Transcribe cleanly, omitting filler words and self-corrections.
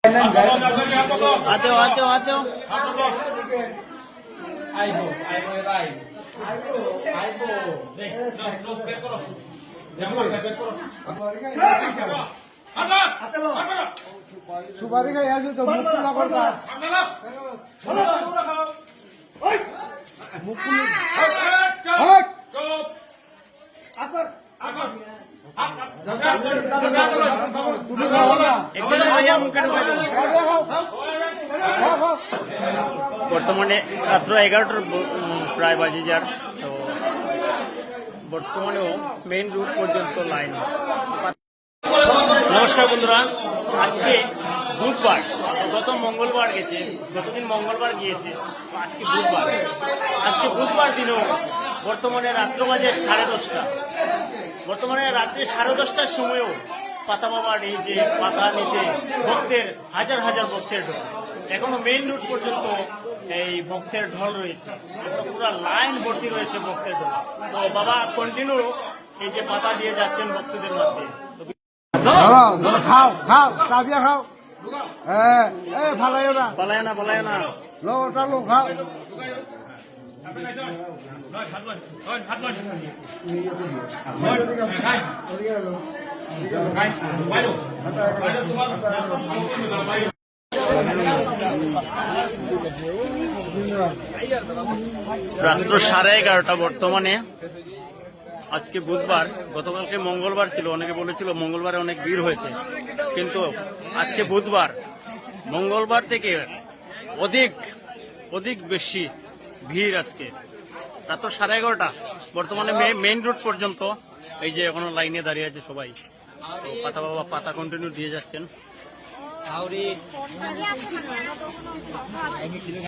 आते हो आते हो आते हो सुपारी का याजू तो मुक्कू ना करता मुक्कू तुम्हें खाओ ना एकदम भैया मुखे বর্তমানে রাত্র 11টার প্রায় বাজে যার তো বর্তমানেও মেইন রুট পর্যন্ত লাইন। নমস্কার বন্ধুরা, আজকে বুধবার, গত মঙ্গলবার গেছে, গতদিন মঙ্গলবার গিয়েছে, আজকে বুধবার। আজকে বুধবার দিনেও বর্তমানে রাত্র বাজে 10:30। বর্তমানে রাত্রে 10:30টার সময়ও পাতা বাবার এই যে পাতা নিতে ভক্তের হাজার হাজার ভক্তের ঢল, এখনো মেইন রুট পর্যন্ত এই ভক্তের ঢল রয়েছে, পুরো লাইন ভর্তি রয়েছে ভক্তের ঢল। তো বাবা কন্টিনিউ এই যে পাতা দিয়ে যাচ্ছেন ভক্তদের মধ্যে। খাও খাও চাবিয়া খাও ফালাইও না পালায় না পালায় না লো ওটা লো খাও রাত্র 11:30 বর্তমানে। আজকে বুধবার, গতকালকে মঙ্গলবার ছিল, অনেকে বলেছিল মঙ্গলবারে অনেক ভিড় হয়েছে, কিন্তু আজকে বুধবার, মঙ্গলবার থেকে অধিক বেশি ভিড় আজকে। রাত্র 11:30 বর্তমানে মেইন রোড পর্যন্ত এই যে এখনো লাইনে দাঁড়িয়ে আছে সবাই। তো পাতা বাবা পাতা কন্টিনিউ দিয়ে যাচ্ছেন।